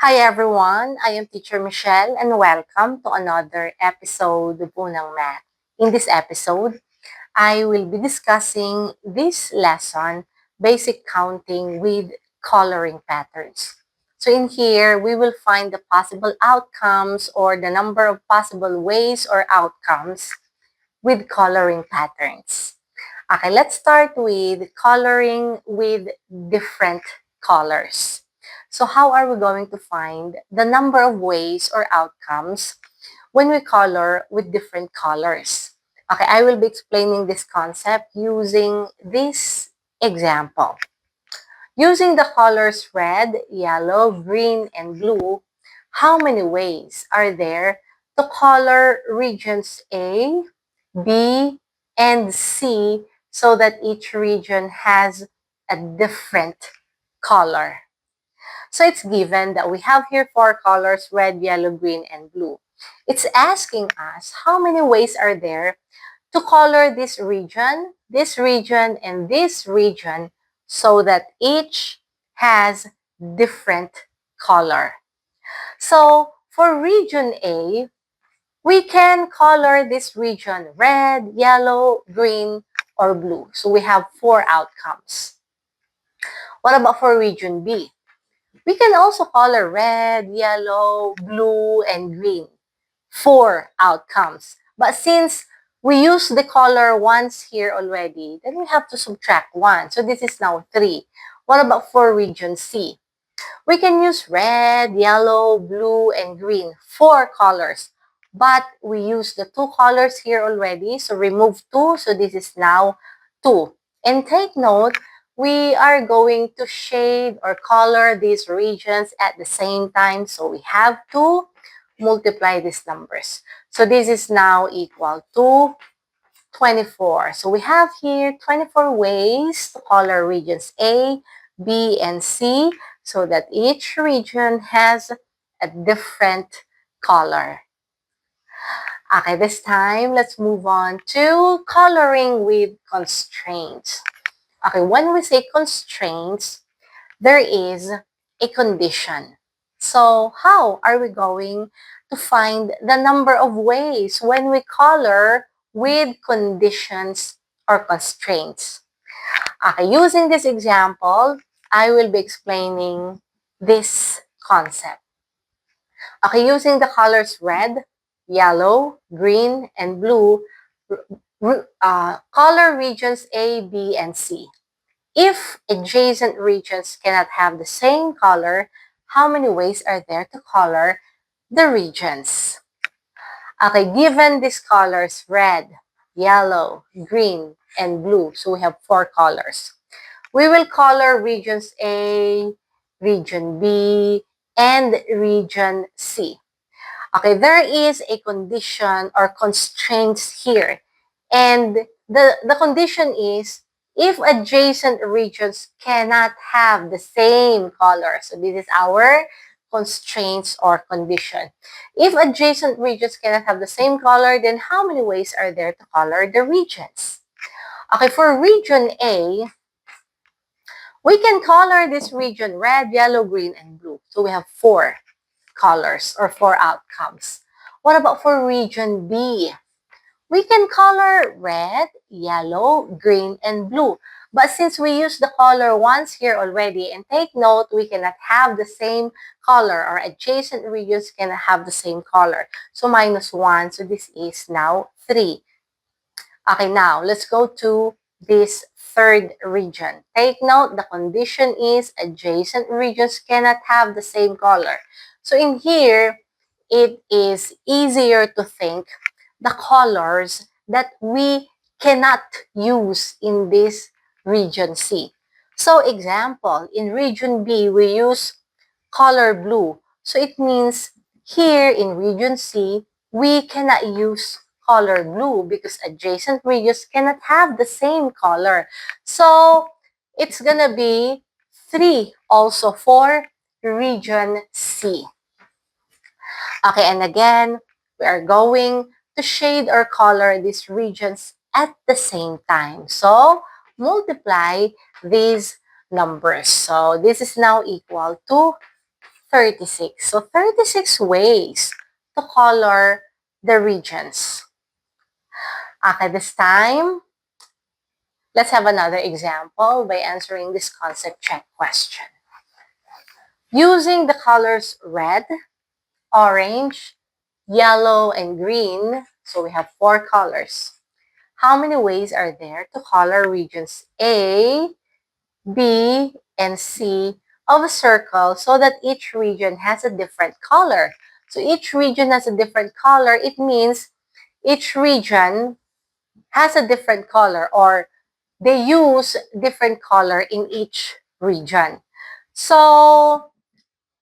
Hi everyone, I am Teacher Michelle and welcome to another episode of Unang Math. In this episode, I will be discussing this lesson, basic counting with coloring patterns. So in here, we will find the possible outcomes or the number of possible ways or outcomes with coloring patterns. Okay, let's start with coloring with different colors. So how are we going to find the number of ways or outcomes when we color with different colors? Okay, I will be explaining this concept using this example. Using the colors red, yellow, green, and blue, how many ways are there to color regions A, B, and C so that each region has a different color? So it's given that we have here four colors, red, yellow, green, and blue. It's asking us how many ways are there to color this region, and this region so that each has different color. So for region A, we can color this region red, yellow, green, or blue. So we have four outcomes. What about for region B? We can also color red, yellow, blue, and green. Four outcomes. But since we use the color once here already, then we have to subtract one. So this is now 3. What about for region C? We can use red, yellow, blue, and green. 4 colors. But we use the 2 colors here already. So remove 2. So this is now 2. And take note, we are going to shade or color these regions at the same time. So we have to multiply these numbers. So this is now equal to 24. So we have here 24 ways to color regions A, B, and C so that each region has a different color. Okay, this time, let's move on to coloring with constraints. Okay, when we say constraints, there is a condition. So how are we going to find the number of ways when we color with conditions or constraints? Okay, using this example, I will be explaining this concept. Okay, using the colors red, yellow, green, and blue, color regions A, B, and C. If adjacent regions cannot have the same color, how many ways are there to color the regions? Okay, given these colors, red, yellow, green, and blue, so we have 4 colors. We will color regions A, region B, and region C. Okay, there is a condition or constraints here. And the condition is if adjacent regions cannot have the same color. So this is our constraints or condition. If adjacent regions cannot have the same color, then how many ways are there to color the regions? Okay, for region A, we can color this region red, yellow, green, and blue. So we have 4 colors or 4 outcomes. What about for region B? We can color red, yellow, green, and blue. But since we use the color once here already, and take note, we cannot have the same color or adjacent regions cannot have the same color. So minus 1, so this is now 3. Okay, now let's go to this third region. Take note, the condition is adjacent regions cannot have the same color. So in here, it is easier to think the colors that we cannot use in this region C. So example, in region B, we use color blue. So it means here in region C, we cannot use color blue because adjacent regions cannot have the same color. So it's gonna be 3 also for region C. Okay, and again, we are going to shade or color these regions at the same time. So multiply these numbers. So this is now equal to 36. So 36 ways to color the regions. Okay, this time, let's have another example by answering this concept check question. Using the colors red, orange, yellow, and green, so we have 4 colors. How many ways are there to color regions A, B, and C of a circle so that each region has a different color? So each region has a different color. It means each region has a different color, or they use different color in each region. So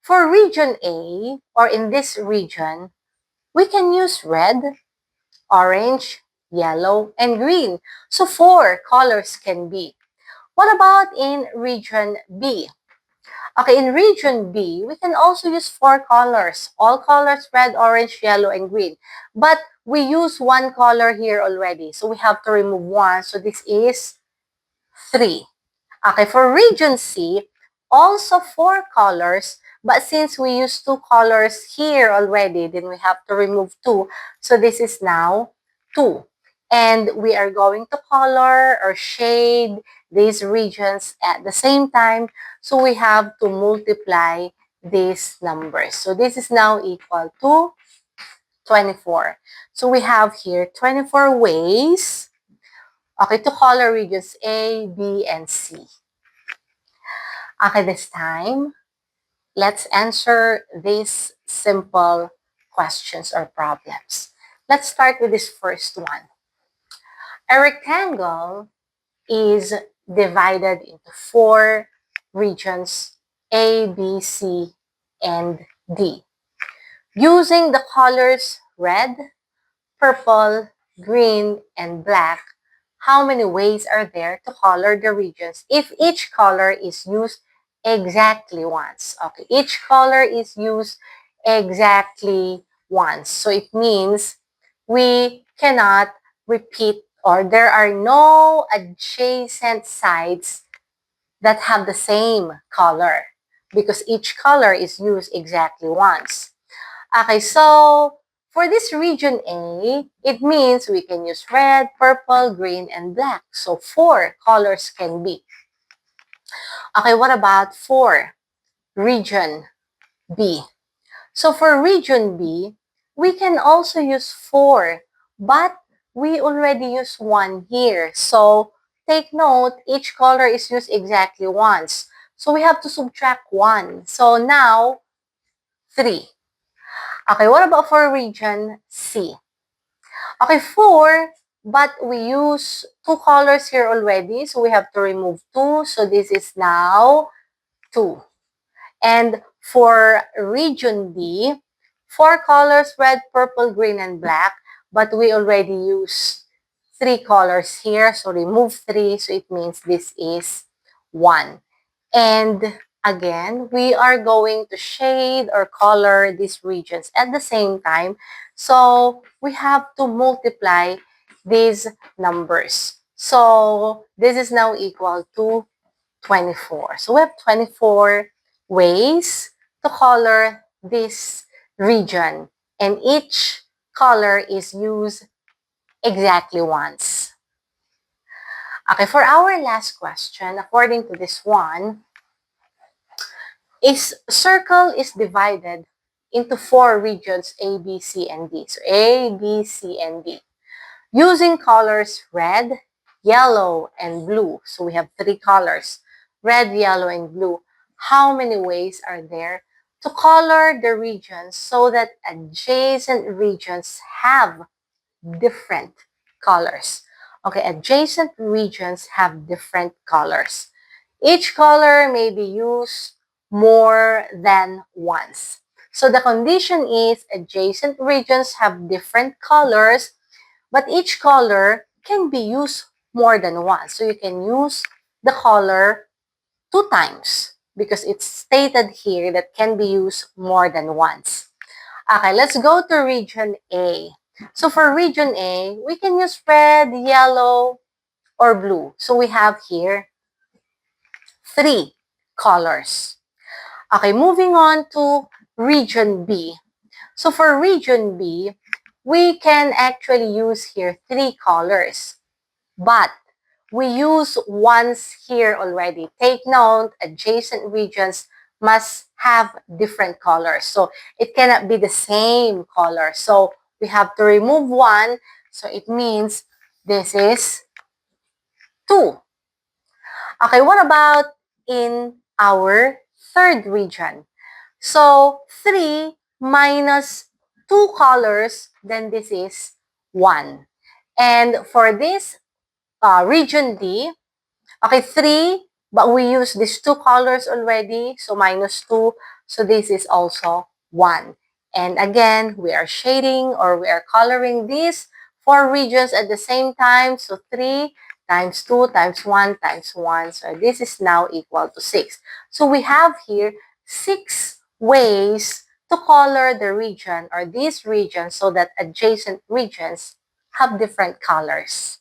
for region A, or in this region, we can use red, orange, yellow, and green. So 4 colors can be. What about in region B? Okay, in region B, we can also use 4 colors. All colors, red, orange, yellow, and green. But we use 1 color here already. So we have to remove 1. So this is 3. Okay, for region C, also 4 colors. But since we use 2 colors here already, then we have to remove 2. So this is now 2. And we are going to color or shade these regions at the same time. So we have to multiply these numbers. So this is now equal to 24. So we have here 24 ways, okay, to color regions A, B, and C. Okay, this time, let's answer these simple questions or problems. Let's start with this first one. A rectangle is divided into 4 regions, A, B, C, and D. Using the colors red, purple, green, and black, how many ways are there to color the regions if each color is used exactly once? Okay, each color is used exactly once. So it means we cannot repeat, or there are no adjacent sides that have the same color because each color is used exactly once. Okay, so for this region A, it means we can use red, purple, green, and black. So 4 colors can be. Okay, what about for region B? So for region B, we can also use 4, but we already use 1 here. So take note, each color is used exactly once. So we have to subtract 1. So now, 3. Okay, what about for region C? Okay, 4, but we use 2 colors here already, so we have to remove 2. So this is now 2. And for region D, 4 colors, red, purple, green, and black, but we already use 3 colors here, so remove 3, so it means this is 1. And again, we are going to shade or color these regions at the same time. So we have to multiply these numbers. So this is now equal to 24. So we have 24 ways to color this region. And each color is used exactly once. Okay, for our last question, according to this one, is circle is divided into 4 regions A, B, C, and D. So A, B, C, and D. Using colors red, yellow, and blue. So we have 3 colors, red, yellow, and blue. How many ways are there to color the regions so that adjacent regions have different colors? Okay, adjacent regions have different colors. Each color may be used more than once. So the condition is adjacent regions have different colors, but each color can be used more than once. So you can use the color 2 times because it's stated here that can be used more than once. Okay, let's go to region A. So for region A, we can use red, yellow, or blue. So we have here 3 colors. Okay, moving on to region B. So for region B, we can actually use here three colors, but we use once here already. Take note, adjacent regions must have different colors. So it cannot be the same color. So we have to remove one. So it means this is 2. Okay, what about in our third region? So 3 minus 2 colors, then this is 1. And for this region D, okay, 3, but we use these 2 colors already, so minus 2. So this is also 1. And again, we are shading or we are coloring these 4 regions at the same time. So 3 times 2 times 1 times 1. So this is now equal to 6. So we have here 6 ways to color the region or these regions so that adjacent regions have different colors.